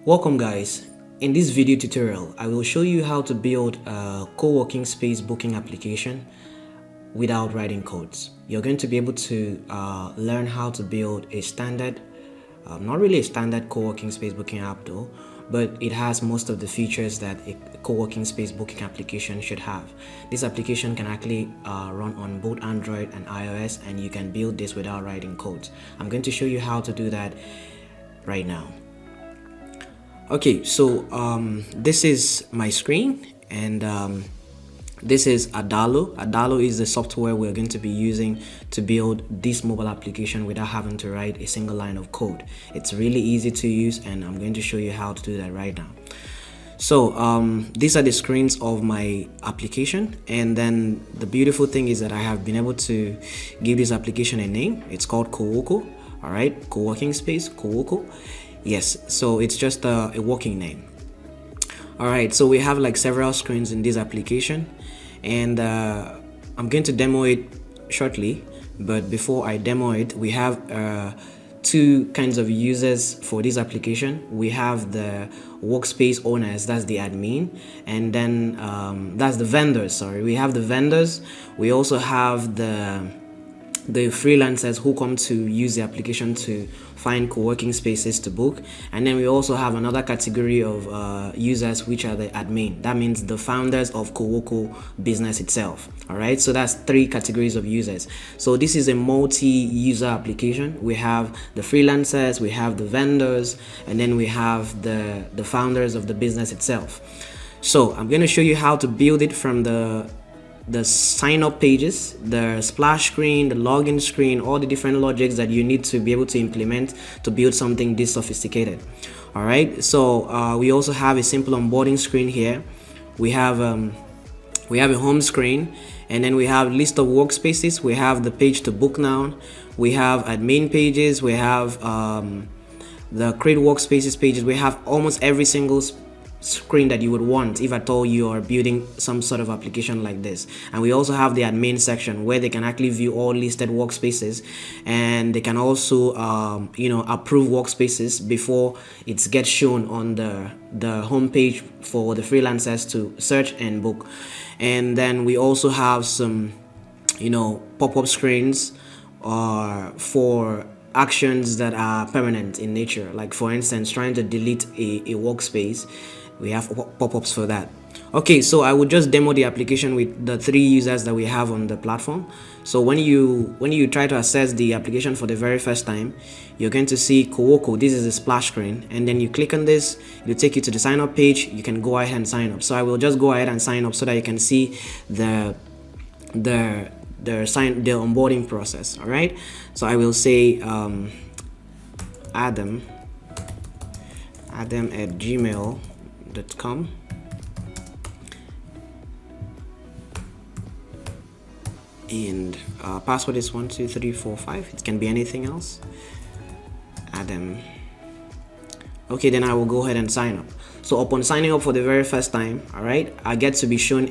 Welcome guys. In this video tutorial, I will show you how to build a co-working space booking application without writing codes. You're going to be able to learn how to build a standard, not really a standard co-working space booking app though, but it has most of the features that a co-working space booking application should have. This application can actually run on both Android and iOS, and you can build this without writing codes. I'm going to show you how to do that right now. Okay, so this is my screen, and this is Adalo. Adalo is the software we're going to be using to build this mobile application without having to write a single line of code. It's really easy to use, and I'm going to show you how to do that right now. So these are the screens of my application, and then the beautiful thing is that I have been able to give this application a name. It's called Coworking. All right, co-working space, Coworking. Yes, so it's just a working name. All right, so we have like several screens in this application, and I'm going to demo it shortly. But before I demo it, we have two kinds of users for this application. We have the workspace owners, that's the admin, and then that's the vendors. Sorry, we have the vendors. We also have the freelancers who come to use the application to find co-working spaces to book. And then we also have another category of users, which are the admin. That means the founders of Coworking business itself. All right, so that's three categories of users. So this is a multi-user application. We have the freelancers, we have the vendors, and then we have the founders of the business itself. So I'm going to show you how to build it from the sign up pages, the splash screen, the login screen, all the different logics that you need to be able to implement to build something this sophisticated. All right, so we also have a simple onboarding screen here. We have a home screen, and then we have list of workspaces. We have the page to book now. We have admin pages. We have the create workspaces pages. We have almost every single screen that you would want if at all you are building some sort of application like this. And we also have the admin section where they can actually view all listed workspaces, and they can also approve workspaces before it gets shown on the home page for the freelancers to search and book. And then we also have some pop-up screens for actions that are permanent in nature, like for instance trying to delete a workspace. We have pop-ups for that. Okay, so I would just demo the application with the three users that we have on the platform. So when you try to access the application for the very first time, you're going to see Coworking. This is the splash screen, and then you click on this, it'll take you to the sign up page. You can go ahead and sign up. So I will just go ahead and sign up so that you can see the onboarding process. All right, so I will say Adam at gmail.com, and password is 12345. It can be anything else. Adam. Okay, then I will go ahead and sign up. So upon signing up for the very first time, all right, I get to be shown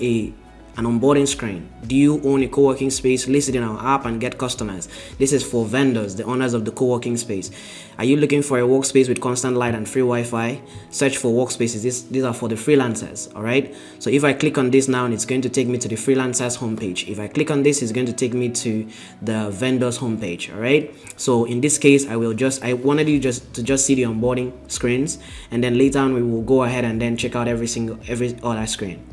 an onboarding screen. Do you own a co-working space? List it in our app and get customers. This is for vendors, the owners of the co-working space. Are you looking for a workspace with constant light and free Wi-Fi? Search for workspaces. These are for the freelancers. All right, so if I click on this now, it's going to take me to the freelancers homepage. If I click on this, it's going to take me to the vendors homepage. All right, so in this case, I wanted you to just see the onboarding screens, and then later on we will go ahead and then check out every other screen.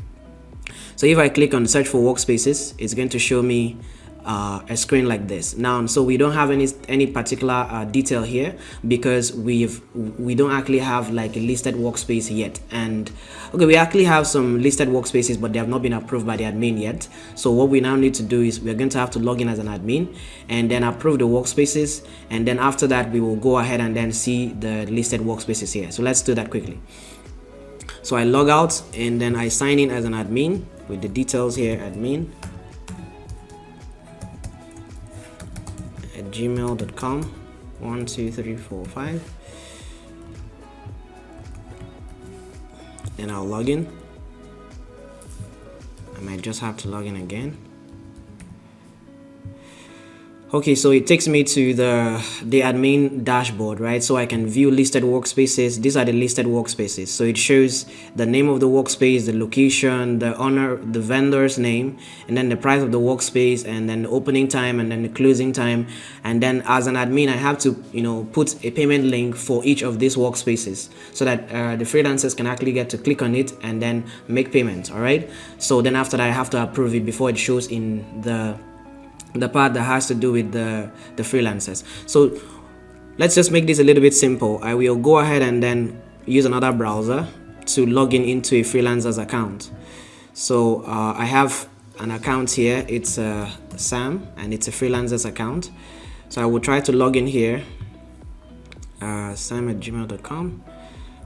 So if I click on search for workspaces, it's going to show me a screen like this. Now, so we don't have any particular detail here because we don't actually have like a listed workspace yet. And okay, we actually have some listed workspaces, but they have not been approved by the admin yet. So what we now need to do is we're going to have to log in as an admin and then approve the workspaces, and then after that we will go ahead and then see the listed workspaces here. So let's do that quickly. So I log out and then I sign in as an admin with the details here, admin at gmail.com 12345, and I'll log in. I might just have to log in again. Okay, so it takes me to the admin dashboard, right? So I can view listed workspaces. These are the listed workspaces. So it shows the name of the workspace, the location, the owner, the vendor's name, and then the price of the workspace, and then the opening time, and then the closing time. And then as an admin, I have to, put a payment link for each of these workspaces so that the freelancers can actually get to click on it and then make payments. All right. So then after that, I have to approve it before it shows in the part that has to do with the freelancers. So let's just make this a little bit simple. I will go ahead and then use another browser to log in into a freelancer's account. So I have an account here. It's Sam, and it's a freelancer's account. So I will try to log in here. Sam@gmail.com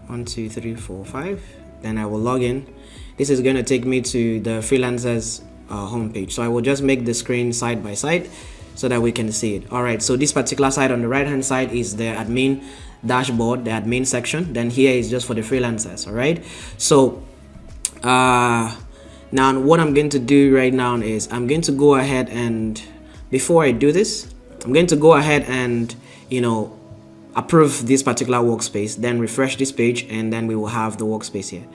1 2 3 4 5. Then I will log in. This is going to take me to the freelancers homepage. So I will just make the screen side by side so that we can see it. All right, so this particular side on the right hand side is the admin dashboard, the admin section. Then here is just for the freelancers. All right, so now what I'm going to do right now is I'm going to go ahead, and before I do this, I'm going to go ahead and approve this particular workspace, then refresh this page, and then we will have the workspace here.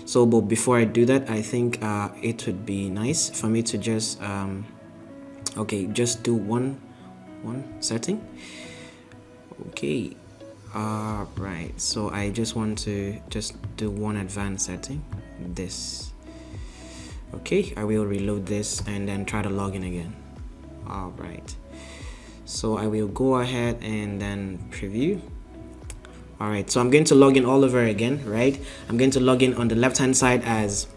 So, but before I do that, I think it would be nice for me to just just do one setting. Okay, right. So I just want to just do one advanced setting. This. Okay, I will reload this and then try to log in again. All right. So I will go ahead and then preview. All right, so I'm going to log in all over again, right? I'm going to log in on the left hand side as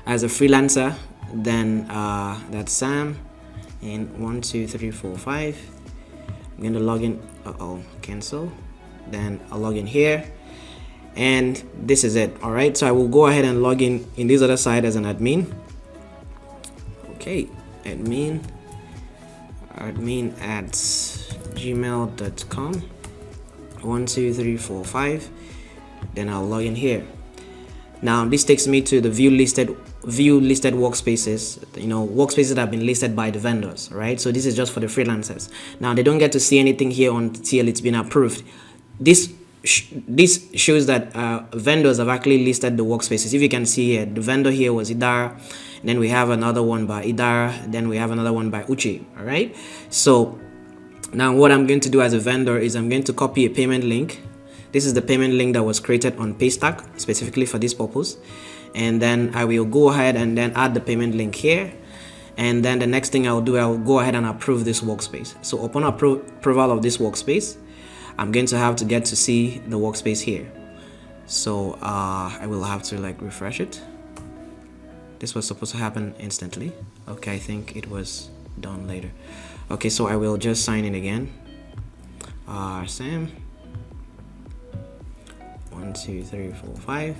a freelancer. Then that's Sam, and 1 2 3 4 5. I'm going to log in. Cancel. Then I'll log in here, and this is it. All right, so I will go ahead and log in this other side as an admin. Okay, admin at gmail.com 1 2 3 4 5. Then I'll log in here. Now this takes me to the view listed workspaces, workspaces that have been listed by the vendors, right? So this is just for the freelancers. Now they don't get to see anything here until it's been approved. This shows that vendors have actually listed the workspaces. If you can see here, the vendor here was Idara, and then we have another one by Idara, then we have another one by Uche. All right, so now what I'm going to do as a vendor is I'm going to copy a payment link. This is the payment link that was created on Paystack specifically for this purpose, and then I will go ahead and then add the payment link here. And then the next thing I'll do, I'll go ahead and approve this workspace. So upon approval of this workspace, I'm going to have to get to see the workspace here. So I will have to refresh it. This was supposed to happen instantly. Okay, I think it was done later. Okay, so I will just sign in again. Sam 1 2 3 4 5.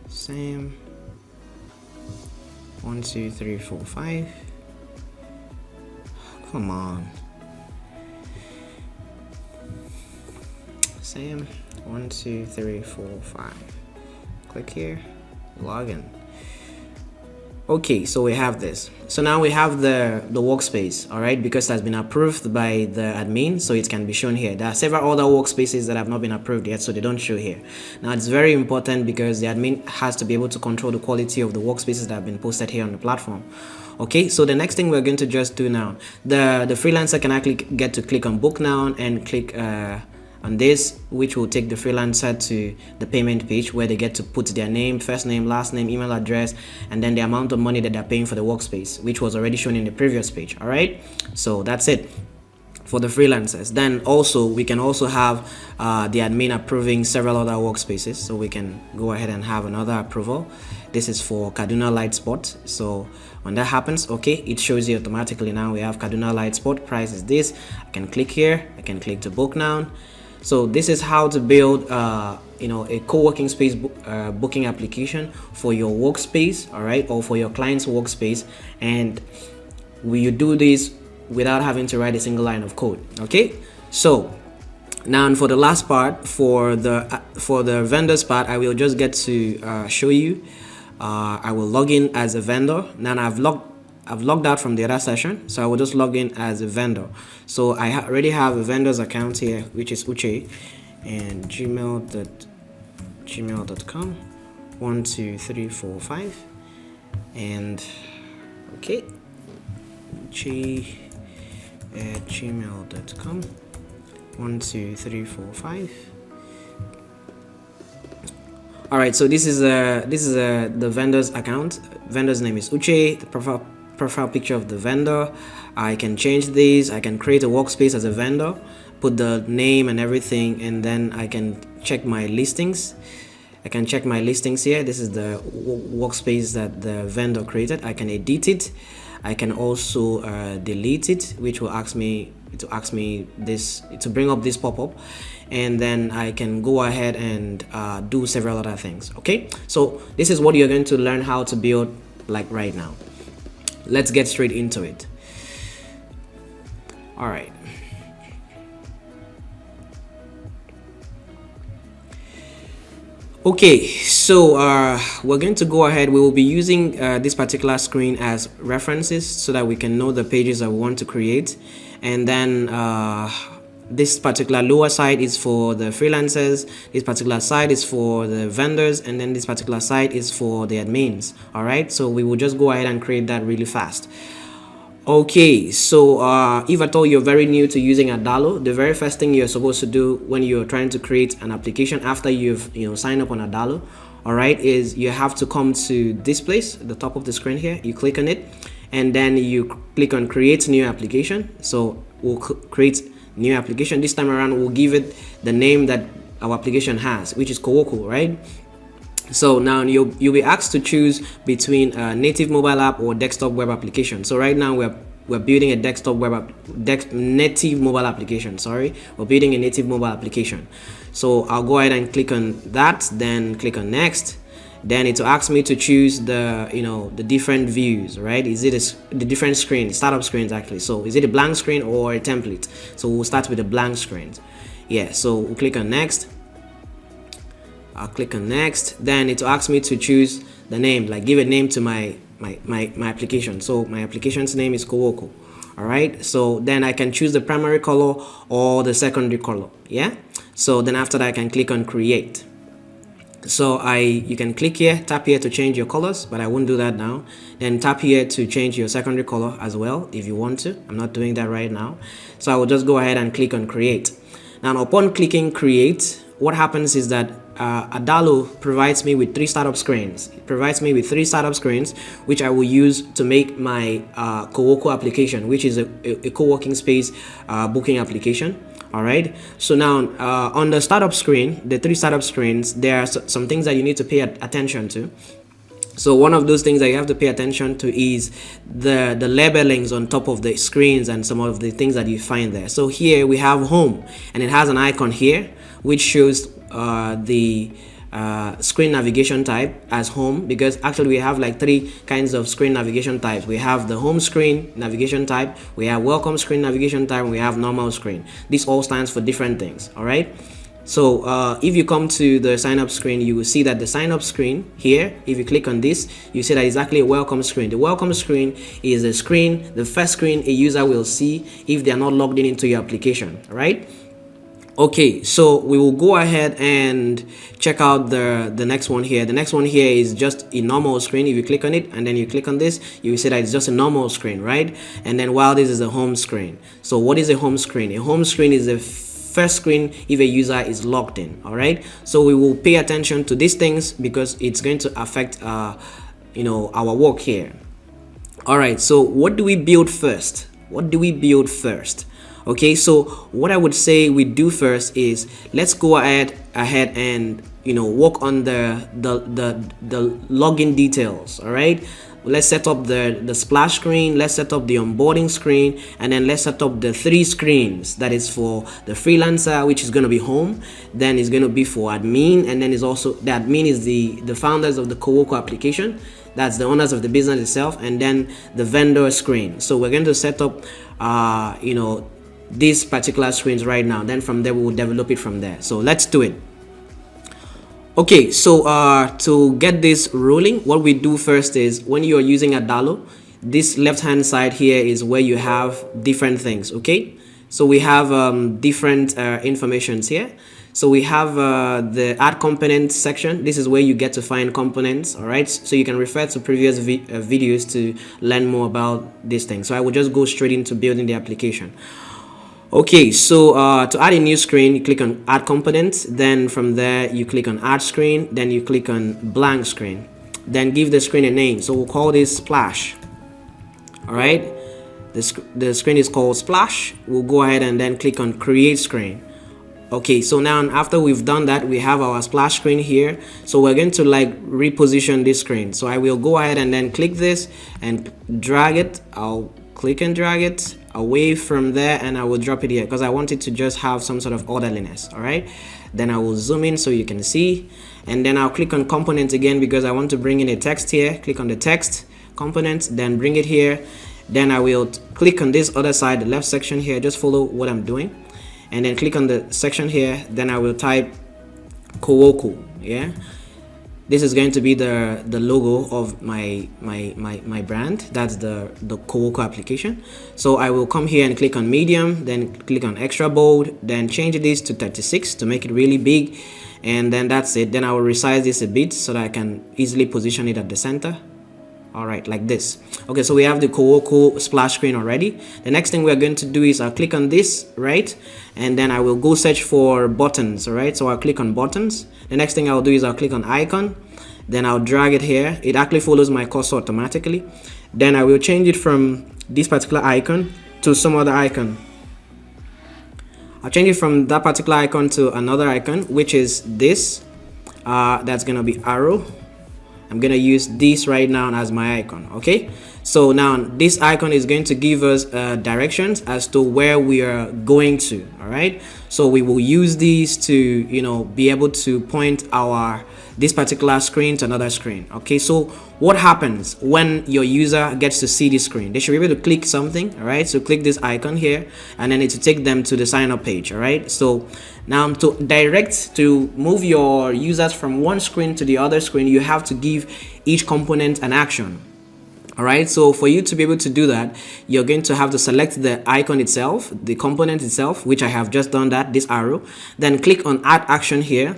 Sam 1 2 3 4 5. Come on, Sam 1 2 3 4 5. Click here, login. Okay, so we have this. So now we have the workspace, all right, because it has been approved by the admin, so it can be shown here. There are several other workspaces that have not been approved yet, so they don't show here. Now it's very important because the admin has to be able to control the quality of the workspaces that have been posted here on the platform. Okay, so the next thing we're going to just do now, the freelancer can actually get to click on book now and click on this, which will take the freelancer to the payment page where they get to put their name, first name, last name, email address, and then the amount of money that they're paying for the workspace, which was already shown in the previous page. All right, so that's it for the freelancers. Then also we can also have the admin approving several other workspaces, so we can go ahead and have another approval. This is for Kaduna Light Spot. So when that happens, okay, it shows you automatically. Now we have Kaduna Light Spot, price is this. I can click here, I can click to book now. So this is how to build a co-working space booking application for your workspace, all right, or for your client's workspace, and you do this without having to write a single line of code. Okay, so now for the last part, for the vendors part, I will just get to show you I will log in as a vendor. Now I've logged out from the other session, so I will just log in as a vendor. So I already have a vendor's account here, which is Uche, and gmail.com 1 2 3 4 5, and okay, Uche at gmail.com 1 2 3 4 5. All right, so this is the vendor's account. Vendor's name is Uche. The profile picture of the vendor. I can change these. I can create a workspace as a vendor, put the name and everything, and then I can check my listings. I can check my listings here. This is the workspace that the vendor created. I can edit it. I can also delete it, which will ask me this to bring up this pop-up, and then I can go ahead and do several other things. Okay, so this is what you're going to learn how to build like right now. Let's get straight into it. All right. Okay, so we're going to go ahead. We will be using this particular screen as references so that we can know the pages that we want to create. And then this particular lower side is for the freelancers, this particular side is for the vendors, and then this particular side is for the admins. All right, so we will just go ahead and create that really fast. Okay, so if at all you're very new to using Adalo, the very first thing you're supposed to do when you're trying to create an application after you've signed up on Adalo, all right, is you have to come to this place at the top of the screen here. You click on it, and then you click on create new application. So we'll create new application. This time around we'll give it the name that our application has, which is Coworking, right? So now you'll be asked to choose between a native mobile app or desktop web application. So right now we're building a native mobile application. Sorry, we're building a native mobile application. So I'll go ahead and click on that, then click on next. Then it will ask me to choose the the different views, right? Is it the different screen, startup screens actually? So is it a blank screen or a template? So we'll start with the blank screens. Yeah. So we'll click on next. I'll click on next. Then it will ask me to choose the name, like give a name to my application. So my application's name is Coworking. All right. So then I can choose the primary color or the secondary color. Yeah. So then after that I can click on create. So you can click here, tap here to change your colors, but I won't do that now. Then tap here to change your secondary color as well if you want to. I'm not doing that right now. So I will just go ahead and click on create. Now upon clicking create, what happens is that Adalo provides me with 3 startup screens. It provides me with 3 startup screens, which I will use to make my Coworking application, which is a co-working space booking application. All right. So now on the startup screen, the 3 startup screens, there are some things that you need to pay attention to. So one of those things that you have to pay attention to is the labelings on top of the screens and some of the things that you find there. So here we have home, and it has an icon here which shows the screen navigation type as home, because actually we have like 3 kinds of screen navigation types. We have the home screen navigation type, we have welcome screen navigation type, and we have normal screen. This all stands for different things. All right. So if you come to the sign up screen, you will see that the sign up screen here, if you click on this, you see that it's actually a welcome screen. The welcome screen is the screen, the first screen a user will see if they are not logged in into your application. All right. Okay, so we will go ahead and check out the next one here. The next one here is just a normal screen. If you click on it and then you click on this, you will see that it's just a normal screen, right? And then while this is a home screen. So what is a home screen? A home screen is the first screen if a user is logged in. All right, so we will pay attention to these things because it's going to affect our work here. All right, so what do we build first? Okay, so what I would say we do first is let's go ahead and work on the login details. All right, let's set up the splash screen, let's set up the onboarding screen, and then let's set up the 3 screens. That is for the freelancer, which is going to be home, then it's going to be for admin, and then is also the admin is the founders of the Coworking application. That's the owners of the business itself, and then the vendor screen. So we're going to set up these particular screens right now. Then from there we will develop it from there. So let's do it. Okay, so to get this rolling, what we do first is when you are using Adalo, this left hand side here is where you have different things. Okay, so we have different informations here. So we have the add components section. This is where you get to find components. All right, so you can refer to previous videos to learn more about this thing. So I will just go straight into building the application. Okay, so to add a new screen, you click on add components. Then from there you click on add screen, then you click on blank screen, then give the screen a name. So we'll call this splash. All right, the screen is called splash. We'll go ahead and then click on create screen. Okay, so now after we've done that, we have our splash screen here. So we're going to like reposition this screen. So I will go ahead and then click this and drag it. I'll click and drag it away from there, and I will drop it here because I want it to just have some sort of orderliness. All right, then I will zoom in so you can see, and then I'll click on component again because I want to bring in a text here. Click on the text component, then bring it here. Then I will click on this other side, the left section here. Just follow what I'm doing, and then click on the section here. Then I will type coworking. Yeah, this is going to be the logo of my brand. That's the coworking application. So I will come here and click on medium, then click on extra bold, then change this to 36 to make it really big, and then that's it. Then I will resize this a bit so that I can easily position it at the center. All right, like this. Okay, so we have the coworking splash screen already. The next thing we're going to do is I'll click on this, right, and then I will go search for buttons. All right, so I'll click on buttons. The next thing I'll do is I'll click on icon, then I'll drag it here. It actually follows my cursor automatically. Then I will change it from this particular icon to some other icon. I'll change it from that particular icon to another icon, which is this. That's gonna be arrow. I'm gonna use this right now as my icon. Okay, so now this icon is going to give us directions as to where we are going to. All right, so we will use these to be able to point this particular screen to another screen. Okay, so what happens when your user gets to see this screen? They should be able to click something. All right, so click this icon here, and then it will take them to the sign up page. All right, so now to move your users from one screen to the other screen, you have to give each component an action. All right, so for you to be able to do that, you're going to have to select the icon itself, the component itself, which I have just done that, this arrow. Then click on add action here,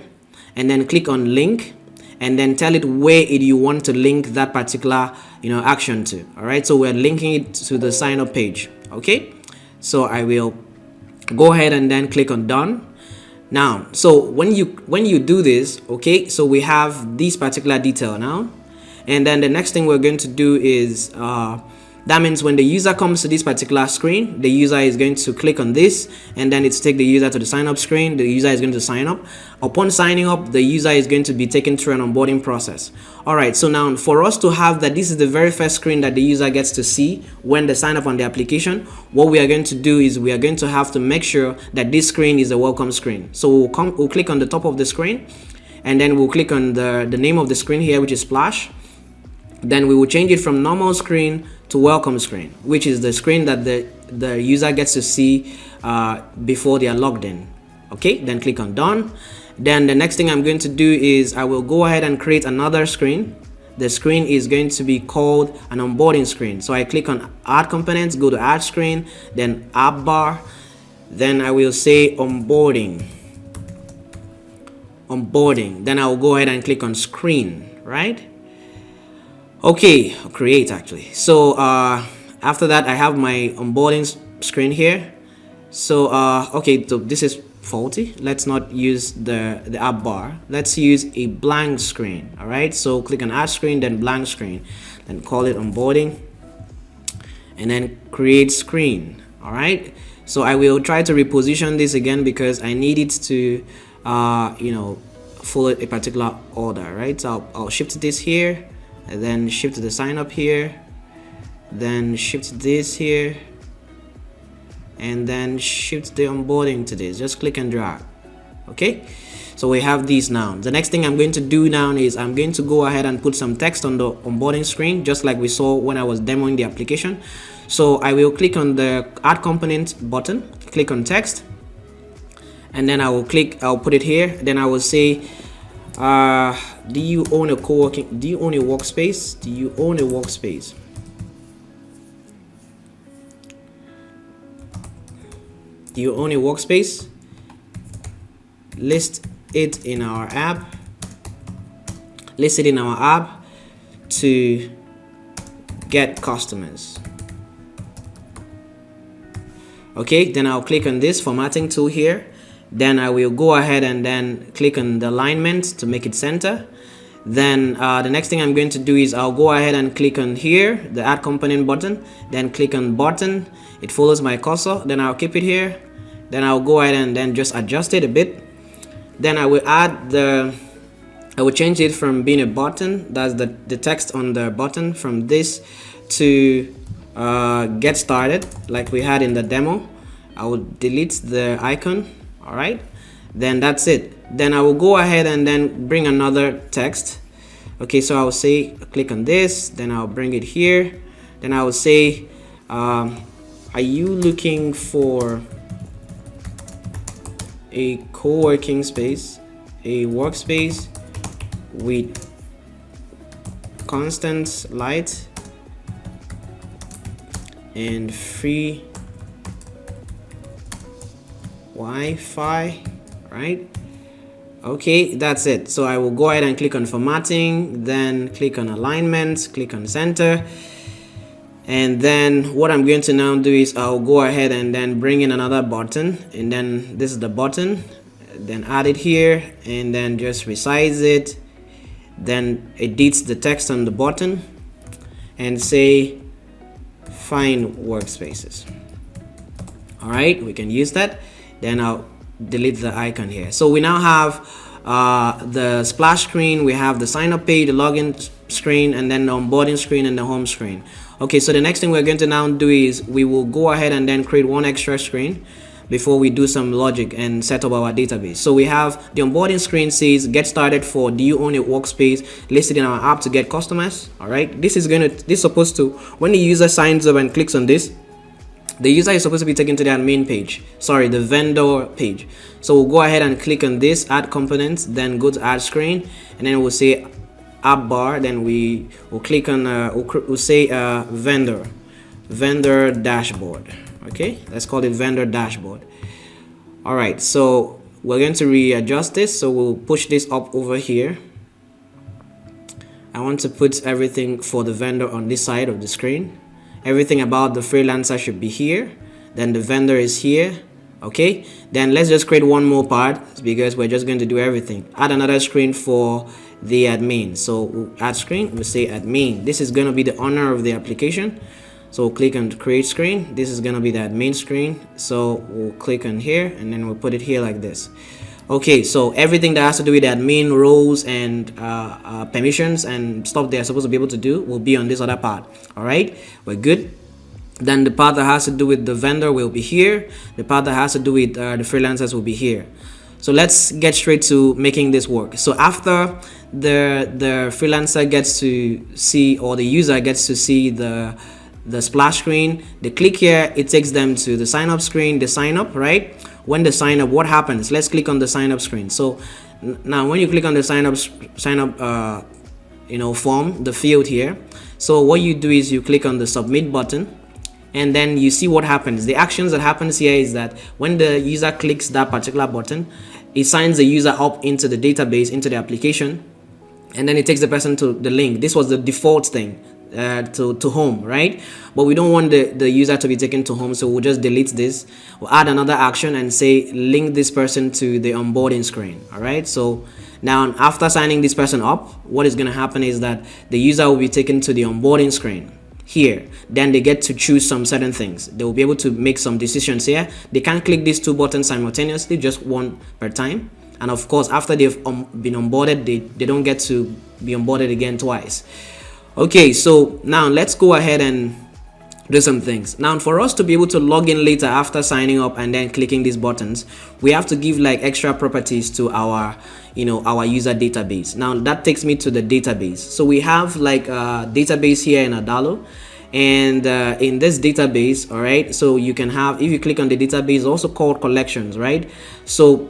and then click on link, and then tell it where you want to link that particular action to. All right, so we're linking it to the sign up page. Okay, so I will go ahead and then click on done. Now, so when you do this, okay, so we have this particular detail now, and then the next thing we're going to do is that means when the user comes to this particular screen, the user is going to click on this, and then it's take the user to the sign up screen. The user is going to sign up. Upon signing up, the user is going to be taken through an onboarding process. All right, so now for us to have that, this is the very first screen that the user gets to see when they sign up on the application. What we are going to do is we are going to have to make sure that this screen is a welcome screen. So we'll click on the top of the screen, and then we'll click on the name of the screen here, which is splash. Then we will change it from normal screen to welcome screen, which is the screen that the user gets to see before they are logged in. Okay, then click on done. Then the next thing I'm going to do is I will go ahead and create another screen. The screen is going to be called an onboarding screen. So I click on add components, go to add screen, then app bar, then I will say onboarding. Then I will go ahead and click on screen, right? Okay, create actually. So after that, I have my onboarding screen here. So okay, so this is faulty. Let's not use the app bar. Let's use a blank screen. All right, so click on add screen, then blank screen, then call it onboarding, and then create screen. All right, so I will try to reposition this again because I need it to follow a particular order. Right, so I'll shift this here, and then shift the sign up here, then shift this here, and then shift the onboarding to this. Just click and drag. Okay, so we have these now. The next thing I'm going to do now is I'm going to go ahead and put some text on the onboarding screen, just like we saw when I was demoing the application. So I will click on the add component button, click on text, and then I'll put it here. Then I will say Do you own a co-working? Do you own a workspace? Do you own a workspace? Do you own a workspace? List it in our app. List it in our app to get customers. Okay, then I'll click on this formatting tool here. Then I will go ahead and then click on the alignment to make it center. Then the next thing I'm going to do is I'll go ahead and click on here, the add component button, then click on button. It follows my cursor. Then I'll keep it here. Then I'll go ahead and then just adjust it a bit. Then I will add I will change it from being a button, that's the text on the button, from this to get started like we had in the demo. I will delete the icon. All right, then that's it. Then I will go ahead and then bring another text. Okay, so I will say click on this, then I'll bring it here. Then I will say are you looking for a co-working space, a workspace with constant light and free Wi-Fi, right? Okay, that's it. So I will go ahead and click on formatting, then click on alignment, click on center. And then what I'm going to now do is I'll go ahead and then bring in another button, and then this is the button, then add it here and then just resize it, then edit the text on the button and say find workspaces. All right, we can use that. Then I'll delete the icon here. So we now have the splash screen, we have the sign up page, the login screen, and then the onboarding screen and the home screen. Okay, so the next thing we're going to now do is we will go ahead and then create one extra screen before we do some logic and set up our database. So we have the onboarding screen says get started for do you own a workspace listed in our app to get customers. All right, this is supposed to, when the user signs up and clicks on this, the user is supposed to be taken to their main page, sorry, the vendor page. So we'll go ahead and click on this, add components, then go to add screen, and then we'll say app bar, then we will click on we'll say vendor dashboard. Okay, let's call it vendor dashboard. All right, so we're going to readjust this, so we'll push this up over here. I want to put everything for the vendor on this side of the screen. Everything about the freelancer should be here, then the vendor is here. Okay, then let's just create one more part because we're just going to do everything. Add another screen for the admin. So we'll add screen, we'll say admin. This is going to be the owner of the application, so we'll click on create screen. This is going to be the admin screen, so we'll click on here and then we'll put it here like this. Okay, so everything that has to do with admin roles and permissions and stuff they're supposed to be able to do will be on this other part. All right, we're good. Then the part that has to do with the vendor will be here. The part that has to do with the freelancers will be here. So let's get straight to making this work. So after the freelancer gets to see, or the user gets to see the splash screen, they click here, it takes them to the sign up screen, they sign up, right? When they sign up, what happens? Let's click on the sign up screen. So now when you click on the sign up form, the field here, so what you do is you click on the submit button, and then you see what happens. The actions that happens here is that when the user clicks that particular button, it signs the user up into the database, into the application, and then it takes the person to the link. This was the default thing, to home, right? But we don't want the user to be taken to home, so we'll just delete this. We'll add another action and say link this person to the onboarding screen. All right, so now after signing this person up, what is going to happen is that the user will be taken to the onboarding screen here. Then they get to choose some certain things. They will be able to make some decisions here. They can't click these two buttons simultaneously, just one per time. And of course, after they've been onboarded, they don't get to be onboarded again twice. Okay, so now let's go ahead and do some things. Now for us to be able to log in later after signing up and then clicking these buttons, we have to give like extra properties to our our user database. Now that takes me to the database. So we have like a database here in Adalo, and in this database, all right, so you can have, if you click on the database, also called collections, right? So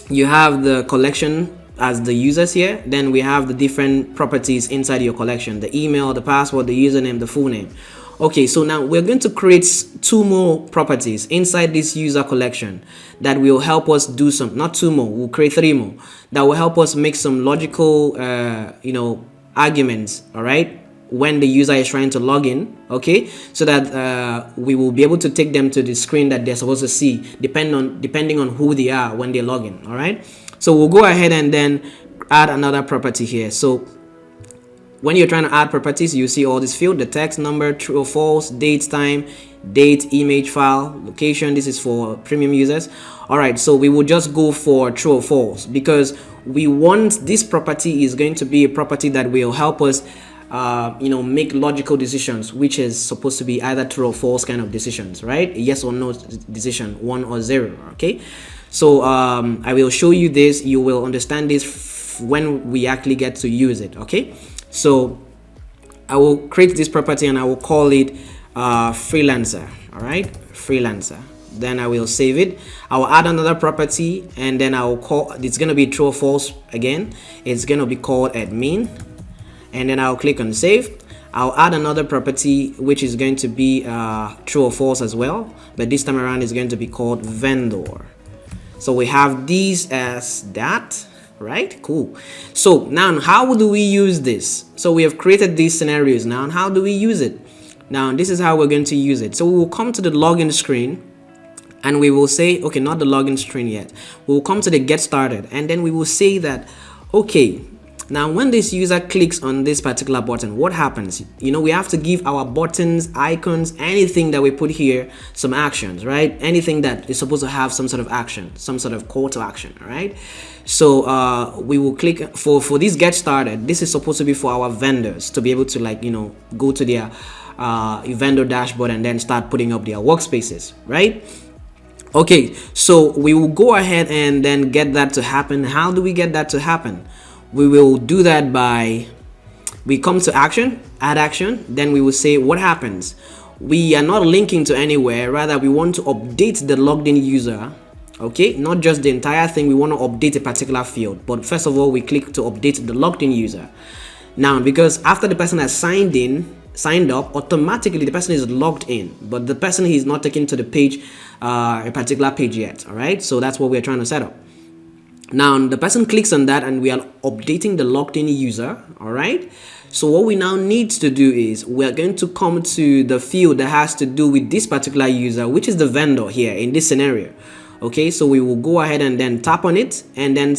you have the collection as the users here, then we have the different properties inside your collection: the email, the password, the username, the full name. Okay, so now we're going to create 2 more properties inside this user collection that will help us do some, not 2 more, we'll create 3 more that will help us make some logical arguments, all right, when the user is trying to log in, okay, so that we will be able to take them to the screen that they're supposed to see, depending on who they are when they log in. All right, so we'll go ahead and then add another property here. So when you're trying to add properties, you see all this field: the text, number, true or false, date, time, date, image, file, location. This is for premium users. All right, so we will just go for true or false, because we want this property is going to be a property that will help us make logical decisions, which is supposed to be either true or false kind of decisions, right? A yes or no decision, 1 or 0. Okay, so I will show you this. You will understand this when we actually get to use it. Okay, so I will create this property and I will call it freelancer. All right, freelancer. Then I will save it. I will add another property, and then I will call, it's going to be true or false again. It's going to be called admin, and then I'll click on save. I'll add another property which is going to be true or false as well, but this time around it's going to be called vendor. So we have these as that, right? Cool. So now how do we use this? So we have created these scenarios. Now how do we use it? Now this is how we're going to use it. So we will come to the login screen, and we will say, okay, not the login screen yet. We'll come to the get started, and then we will say that, okay, now when this user clicks on this particular button, what happens? We have to give our buttons, icons, anything that we put here some actions, right? Anything that is supposed to have some sort of action, some sort of call to action, right? So we will click for this get started. This is supposed to be for our vendors to be able to go to their vendor dashboard and then start putting up their workspaces, right? Okay, so we will go ahead and then get that to happen. How do we get that to happen? We will do that by, we come to action, add action, then we will say what happens. We are not linking to anywhere, rather we want to update the logged in user. Okay, not just the entire thing, we want to update a particular field. But first of all, we click to update the logged in user. Now, because after the person has signed up, automatically the person is logged in, but the person is not taken to the page, a particular page yet. All right, so that's what we're trying to set up. Now the person clicks on that and we are updating the logged in user. All right, so what we now need to do is we're going to come to the field that has to do with this particular user, which is the vendor here in this scenario. Okay, so we will go ahead and then tap on it and then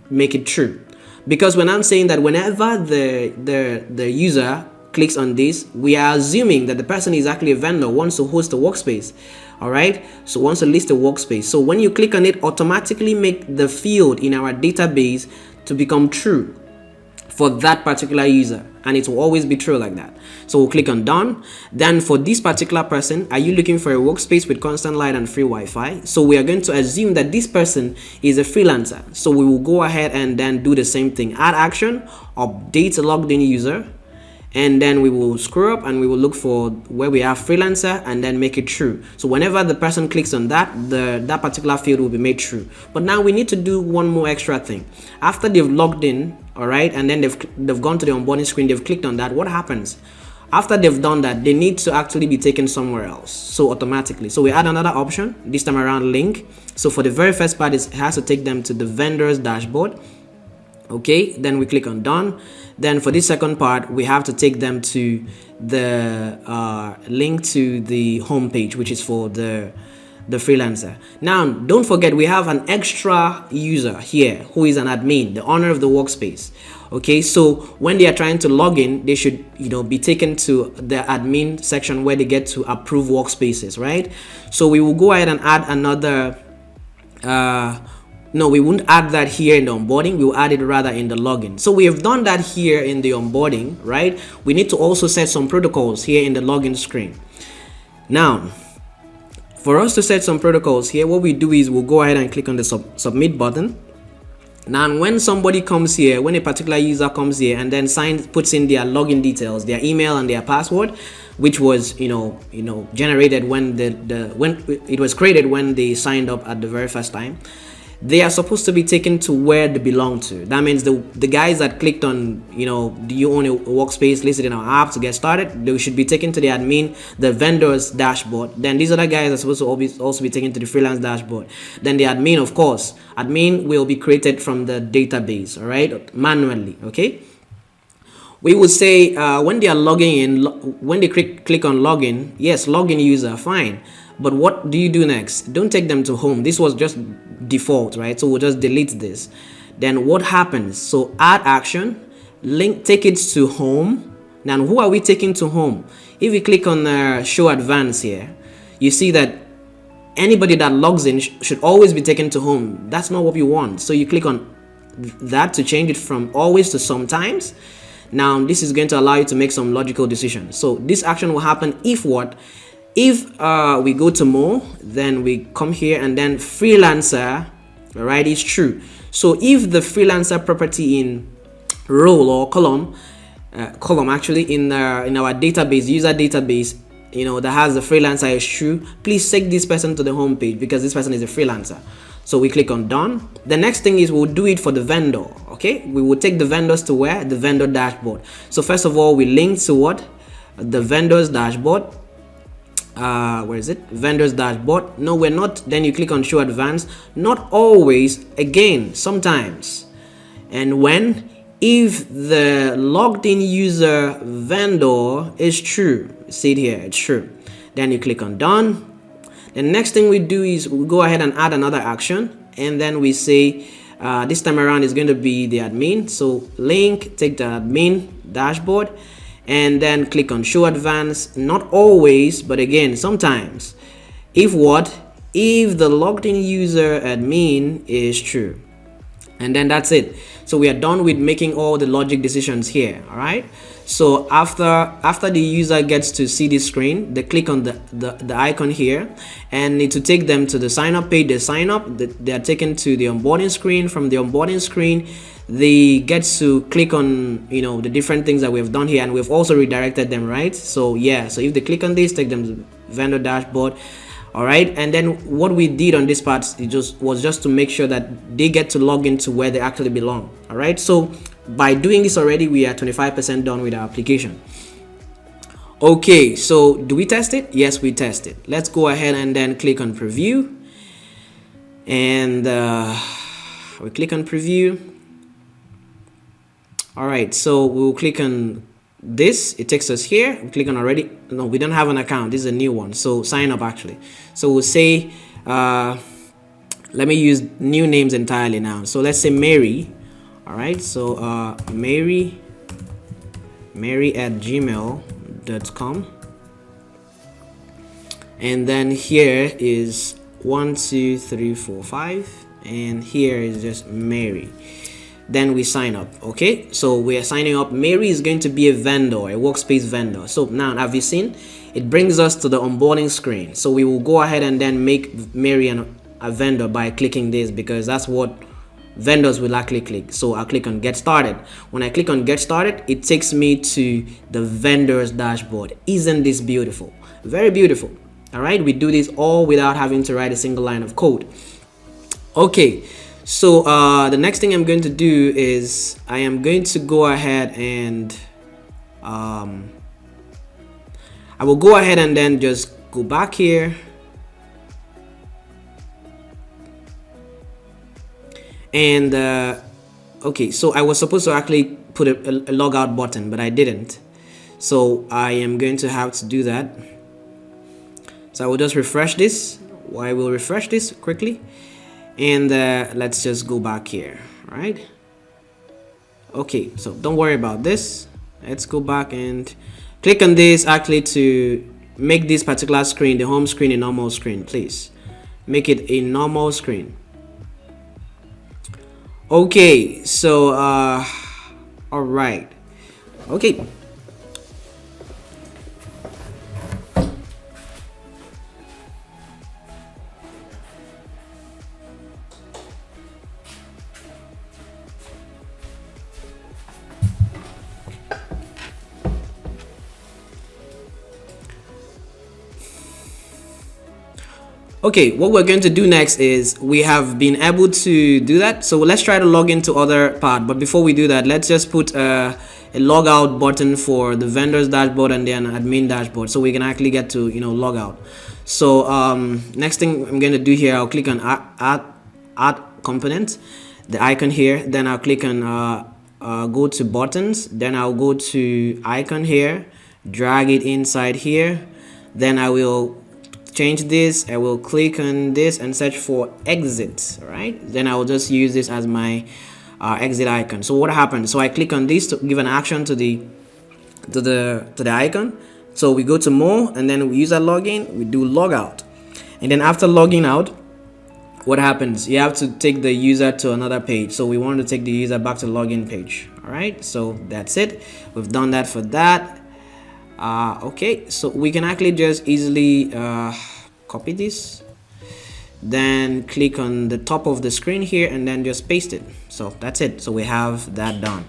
make it true, because when I'm saying that whenever the user clicks on this, we are assuming that the person is actually a vendor, wants to host a workspace. All right, so wants to list a workspace. So when you click on it, automatically make the field in our database to become true for that particular user, and it will always be true like that. So we'll click on done. Then for this particular person, are you looking for a workspace with constant light and free Wi-Fi? So we are going to assume that this person is a freelancer. So we will go ahead and then do the same thing, add action, update a logged in user, and then we will scroll up and we will look for where we have freelancer and then make it true. So whenever the person clicks on that, that particular field will be made true. But now we need to do one more extra thing. After they've logged in, all right, and then they've gone to the onboarding screen, they've clicked on that, what happens? After they've done that, they need to actually be taken somewhere else, so automatically. So we add another option, this time around link. So for the very first part, it has to take them to the vendor's dashboard. Okay, then we click on done. Then for this second part, we have to take them to the link to the home page, which is for the freelancer. Now, don't forget, we have an extra user here who is an admin, the owner of the workspace. Okay, so when they are trying to log in, they should be taken to the admin section where they get to approve workspaces, right? So we will go ahead and add another no, we won't add that here in the onboarding. We will add it rather in the login. So we have done that here in the onboarding, right? We need to also set some protocols here in the login screen. Now, for us to set some protocols here, what we do is we'll go ahead and click on the submit button. Now, when somebody comes here, when a particular user comes here and then puts in their login details, their email and their password, which was generated when when it was created when they signed up at the very first time. they are supposed to be taken to where they belong to. That means the guys that clicked on, do you own a workspace listed in our app to get started, they should be taken to the admin, the vendors dashboard. Then these other guys are supposed to also be taken to the freelance dashboard. Then the admin, of course, admin will be created from the database, all right, manually. Okay, we would say when they are logging in, when they click on login, yes, login user, fine. But what do you do next? Don't take them to home. This was just default, right? So we'll just delete this. Then what happens? So add action, take it to home. Now who are we taking to home? If we click on show advance here, you see that anybody that logs in should always be taken to home. That's not what we want. So you click on that to change it from always to sometimes. Now this is going to allow you to make some logical decisions. So this action will happen if what? If we go to more, then we come here and then freelancer, right, is true. So if the freelancer property in role or column actually in our database, user database, that has the freelancer is true, please take this person to the home page because this person is a freelancer. So we click on done. The next thing is we'll do it for the vendor. Okay, we will take the vendors to where? The vendor dashboard. So first of all, we link to what? The vendors dashboard. Where is it? Vendors dashboard. No, we're not. Then you click on show advanced. Not always, again, sometimes. And when? If the logged in user vendor is true. See it here, it's true. Then you click on done. The next thing we do is we go ahead and add another action, and then we say this time around is going to be the admin. So link, take the admin dashboard, and then click on show advance. Not always, but again, sometimes. If what? If the logged in user admin is true. And then that's it. So we are done with making all the logic decisions here. All right. So after the user gets to see this screen, they click on the icon here, and to take them to the sign up page. They sign up. They are taken to the onboarding screen. From the onboarding screen, they get to click on the different things that we have done here, and we've also redirected them, right? So yeah, so if they click on this, take them to the vendor dashboard. All right, and then what we did on this part was just to make sure that they get to log into where they actually belong. All right, so by doing this already, we are 25% done with our application. Okay, so do we test it? Yes, we test it. Let's go ahead and then click on preview, and we click on preview. All right, so we'll click on this. It takes us here. We click on already. No, we don't have an account. This is a new one, so sign up actually. So we'll say let me use new names entirely now. So let's say Mary. All right, so Mary at gmail.com, and then here is 1 2 3 4 5, and here is just Mary. Then we sign up. Okay, so we are signing up. Mary is going to be a vendor, a workspace vendor. So now, have you seen? It brings us to the onboarding screen. So we will go ahead and then make Mary a vendor by clicking this, because that's what vendors will actually click. So I'll click on get started. When I click on get started, it takes me to the vendors dashboard. Isn't this beautiful? Very beautiful. All right, we do this all without having to write a single line of code. Okay, so the next thing I'm going to do is I am going to go ahead and I will go ahead and then just go back here. And okay, so I was supposed to actually put a logout button, but I didn't. So I am going to have to do that. So I will just refresh this. I will refresh this quickly, and let's just go back here. All right. Okay, so don't worry about this. Let's go back and click on this actually to make this particular screen, the home screen, a normal screen. Please make it a normal screen. Okay, so all right. Okay, Okay, what we're going to do next is we have been able to do that. So let's try to log into other part. But before we do that, let's just put a log out button for the vendor's dashboard and then admin dashboard, so we can actually get to log out. So next thing I'm going to do here, I'll click on add component, the icon here. Then I'll click on go to buttons. Then I'll go to icon here, drag it inside here. Then I will change this. I will click on this and search for exit. Right, then I will just use this as my exit icon. So what happens? So I click on this to give an action to the icon. So we go to more, and then we use our login, we do log out, and then after logging out, what happens? You have to take the user to another page. So we want to take the user back to login page. All right, so that's it. We've done that for that. Okay, so we can actually just easily copy this, then click on the top of the screen here and then just paste it. So that's it. So we have that done.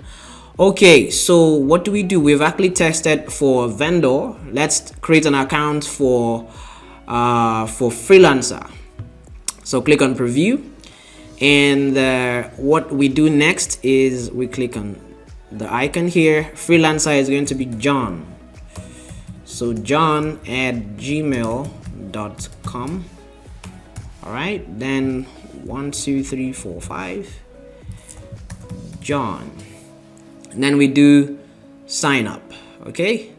Okay, so what do? We've actually tested for vendor. Let's create an account for freelancer. So click on preview, and what we do next is we click on the icon here. Freelancer is going to be John. So John at gmail.com. All right, then 1 2 3 4 5 John, and then we do sign up. Okay,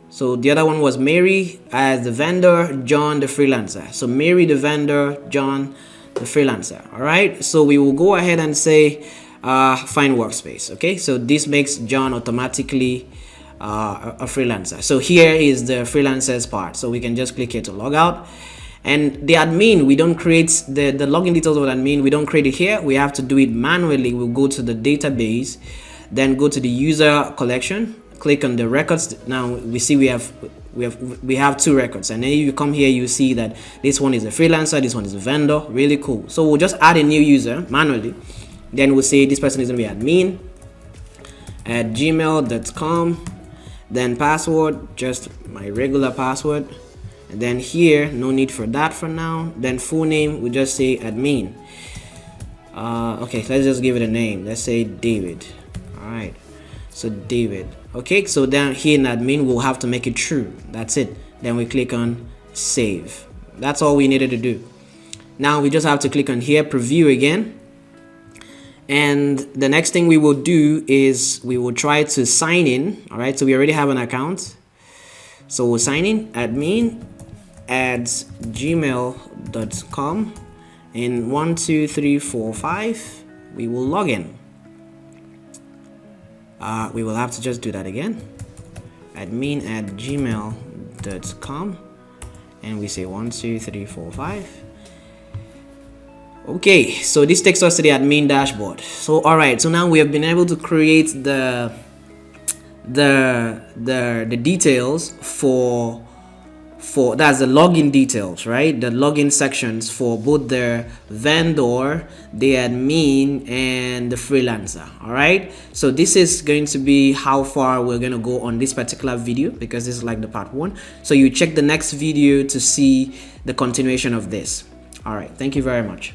so the other one was Mary as the vendor, John the freelancer. So Mary the vendor, John the freelancer. All right, so we will go ahead and say find workspace. Okay, so this makes John automatically a freelancer. So here is the freelancers part, so we can just click here to log out. And the admin, we don't create the login details of the admin, we don't create it here. We have to do it manually. We'll go to the database, then go to the user collection, click on the records. Now we see we have 2 records, and then if you come here, you see that this one is a freelancer, this one is a vendor. Really cool. So we'll just add a new user manually. Then we'll say this person is going to be admin at gmail.com. Then password, just my regular password. And then here, no need for that for now. Then full name, we just say admin. Okay, let's just give it a name. Let's say David. All right, so David. Okay, so down here in admin, we'll have to make it true. That's it. Then we click on save. That's all we needed to do. Now we just have to click on here, preview again. And the next thing we will do is we will try to sign in. All right, so we already have an account. So we'll sign in, admin at gmail.com, and 1 2 3 4 5 we will log in. We will have to just do that again, admin at gmail.com, and we say 1 2 3 4 5. Okay, so this takes us to the admin dashboard. So all right, so now we have been able to create the details for that's the login details, right? The login sections for both the vendor, the admin, and the freelancer. All right, so this is going to be how far we're going to go on this particular video, because this is like the part 1. So you check the next video to see the continuation of this. All right, thank you very much.